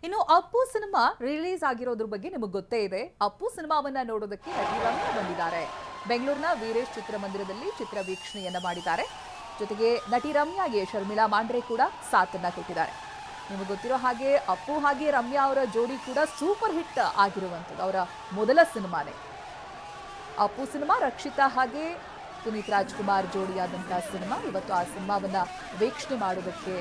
ಇನ್ನು Appu cinema release ಆಗಿರೋದ್ರ ಬಗ್ಗೆ ನಿಮಗೆ ಗೊತ್ತೇ ಇದೆ. ಅಪ್ಪು ಸಿನಿಮಾವನ್ನ ನೋಡೋದಕ್ಕೆ ನಟಿ ರಮ್ಯಾ ಬಂದಿದ್ದಾರೆ. ಬೆಂಗಳೂರಿನ ವೀರೇಶ್ ಚಿತ್ರಮಂದಿರದಲ್ಲಿ ಚಿತ್ರ ವೀಕ್ಷಣೆಯನ್ನ ಮಾಡಿದ್ದಾರೆ. ಜೊತೆಗೆ ನಟಿ ರಮ್ಯಾಗೆ ಶರ್ಮಿಳಾ ಮಾಂಡ್ರೆ ಕೂಡ ಸಾಥನ್ನ ಕೊಟ್ಟಿದ್ದಾರೆ. ನಿಮಗೆ ಗೊತ್ತಿರೋ ಹಾಗೆ ಅಪ್ಪು ಹಾಗೆ ರಮ್ಯಾ ಅವರ ಜೋಡಿ ಕೂಡ ಸೂಪರ್ ಹಿಟ್ ಆಗಿರುವಂಥದ್ದು ಅವರ ಮೊದಲ ಸಿನಿಮಾನೇ. ಅಪ್ಪು ಸಿನಿಮಾ ರಕ್ಷಿತಾ ಹಾಗೆ ಪುನೀತ್ ರಾಜ್ಕುಮಾರ್ ಜೋಡಿಯಾದಂತಹ ಸಿನಿಮಾ. ಇವತ್ತು ಆ ಸಿನಿಮಾವನ್ನ ವೀಕ್ಷಣೆ ಮಾಡೋದಕ್ಕೆ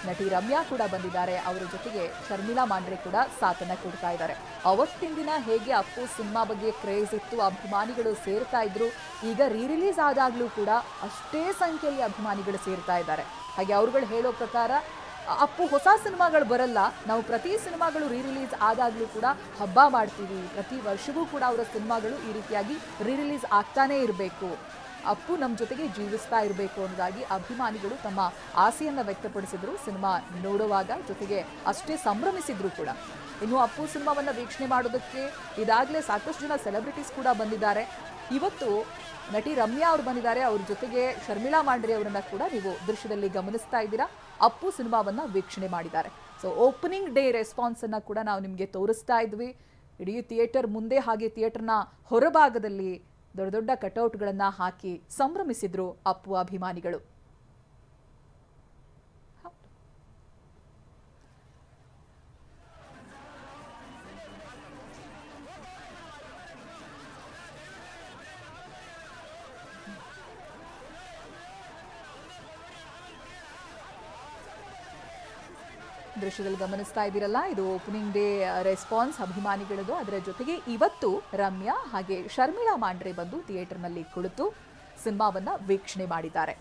ನಟಿ ರಮ್ಯಾ ಕೂಡ ಬಂದಿದ್ದಾರೆ. ಅವರ ಜೊತೆಗೆ ಶರ್ಮಿಳಾ ಮಾಂಡ್ರೆ ಕೂಡ ಸಾಥನ್ನ ಕೊಡ್ತಾ ಇದ್ದಾರೆ. ಅವತ್ತಿನ ದಿನ ಹೇಗೆ ಅಪ್ಪು ಸಿನಿಮಾ ಬಗ್ಗೆ ಕ್ರೇಜ್ ಇತ್ತು, ಅಭಿಮಾನಿಗಳು ಸೇರ್ತಾ ಇದ್ರು, ಈಗ ರಿಲೀಸ್ ಆದಾಗ್ಲೂ ಕೂಡ ಅಷ್ಟೇ ಸಂಖ್ಯೆಯಲ್ಲಿ ಅಭಿಮಾನಿಗಳು ಸೇರ್ತಾ ಇದ್ದಾರೆ. ಹಾಗೆ ಅವರುಗಳು ಹೇಳೋ ಪ್ರಕಾರ ಅಪ್ಪು ಹೊಸ ಸಿನಿಮಾಗಳು ಬರಲ್ಲ, ನಾವು ಪ್ರತಿ ಸಿನಿಮಾಗಳು ರಿಲೀಸ್ ಆದಾಗ್ಲೂ ಕೂಡ ಹಬ್ಬ ಮಾಡ್ತೀವಿ, ಪ್ರತಿ ವರ್ಷವೂ ಕೂಡ ಅವರ ಸಿನಿಮಾಗಳು ಈ ರೀತಿಯಾಗಿ ರಿಲೀಸ್ ಆಗ್ತಾನೇ ಇರಬೇಕು, ಅಪ್ಪು ನಮ್ಮ ಜೊತೆಗೆ ಜೀವಿಸ್ತಾ ಇರಬೇಕು ಅನ್ನೋದಾಗಿ ಅಭಿಮಾನಿಗಳು ತಮ್ಮ ಆಸೆಯನ್ನು ವ್ಯಕ್ತಪಡಿಸಿದ್ರು ಸಿನಿಮಾ ನೋಡುವಾಗ. ಜೊತೆಗೆ ಅಷ್ಟೇ ಸಂಭ್ರಮಿಸಿದ್ರು ಕೂಡ. ಇನ್ನು ಅಪ್ಪು ಸಿನಿಮಾವನ್ನು ವೀಕ್ಷಣೆ ಮಾಡೋದಕ್ಕೆ ಇದಾಗಲೇ ಸಾಕಷ್ಟು ಜನ ಸೆಲೆಬ್ರಿಟೀಸ್ ಕೂಡ ಬಂದಿದ್ದಾರೆ. ಇವತ್ತು ನಟಿ ರಮ್ಯಾ ಅವರು ಬಂದಿದ್ದಾರೆ. ಅವ್ರ ಜೊತೆಗೆ ಶರ್ಮಿಳಾ ಮಾಂಡ್ರೆ ಅವರನ್ನ ಕೂಡ ನೀವು ದೃಶ್ಯದಲ್ಲಿ ಗಮನಿಸ್ತಾ ಇದ್ದೀರಾ. ಅಪ್ಪು ಸಿನಿಮಾವನ್ನ ವೀಕ್ಷಣೆ ಮಾಡಿದ್ದಾರೆ. ಸೊ ಓಪನಿಂಗ್ ಡೇ ರೆಸ್ಪಾನ್ಸ್ ಅನ್ನ ಕೂಡ ನಾವು ನಿಮಗೆ ತೋರಿಸ್ತಾ ಇದ್ವಿ. ಇಡೀ ಥಿಯೇಟರ್ ಮುಂದೆ ಹಾಗೆ ಥಿಯೇಟರ್ನ ಹೊರಭಾಗದಲ್ಲಿ ದೊಡ್ಡ ದೊಡ್ಡ ಕಟೌಟ್ಗಳನ್ನ ಹಾಕಿ ಸಂಭ್ರಮಿಸಿದ್ರು ಅಪ್ಪು ಅಭಿಮಾನಿಗಳು. ದೃಶ್ಯದಲ್ಲಿ ಗಮನಿಸ್ತಾ ಇದ್ದೀರಲ್ಲ, ಇದು ಓಪನಿಂಗ್ ಡೇ ರೆಸ್ಪಾನ್ಸ್ ಅಭಿಮಾನಿಗಳದು. ಅದರ ಜೊತೆಗೆ ಇವತ್ತು ರಮ್ಯಾ ಹಾಗೆ ಶರ್ಮಿಳಾ ಮಾಂಡ್ರೆ ಬಂದು ಥಿಯೇಟರ್ನಲ್ಲಿ ಕುಳಿತು ಸಿನಿಮಾವನ್ನ ವೀಕ್ಷಣೆ ಮಾಡಿದ್ದಾರೆ.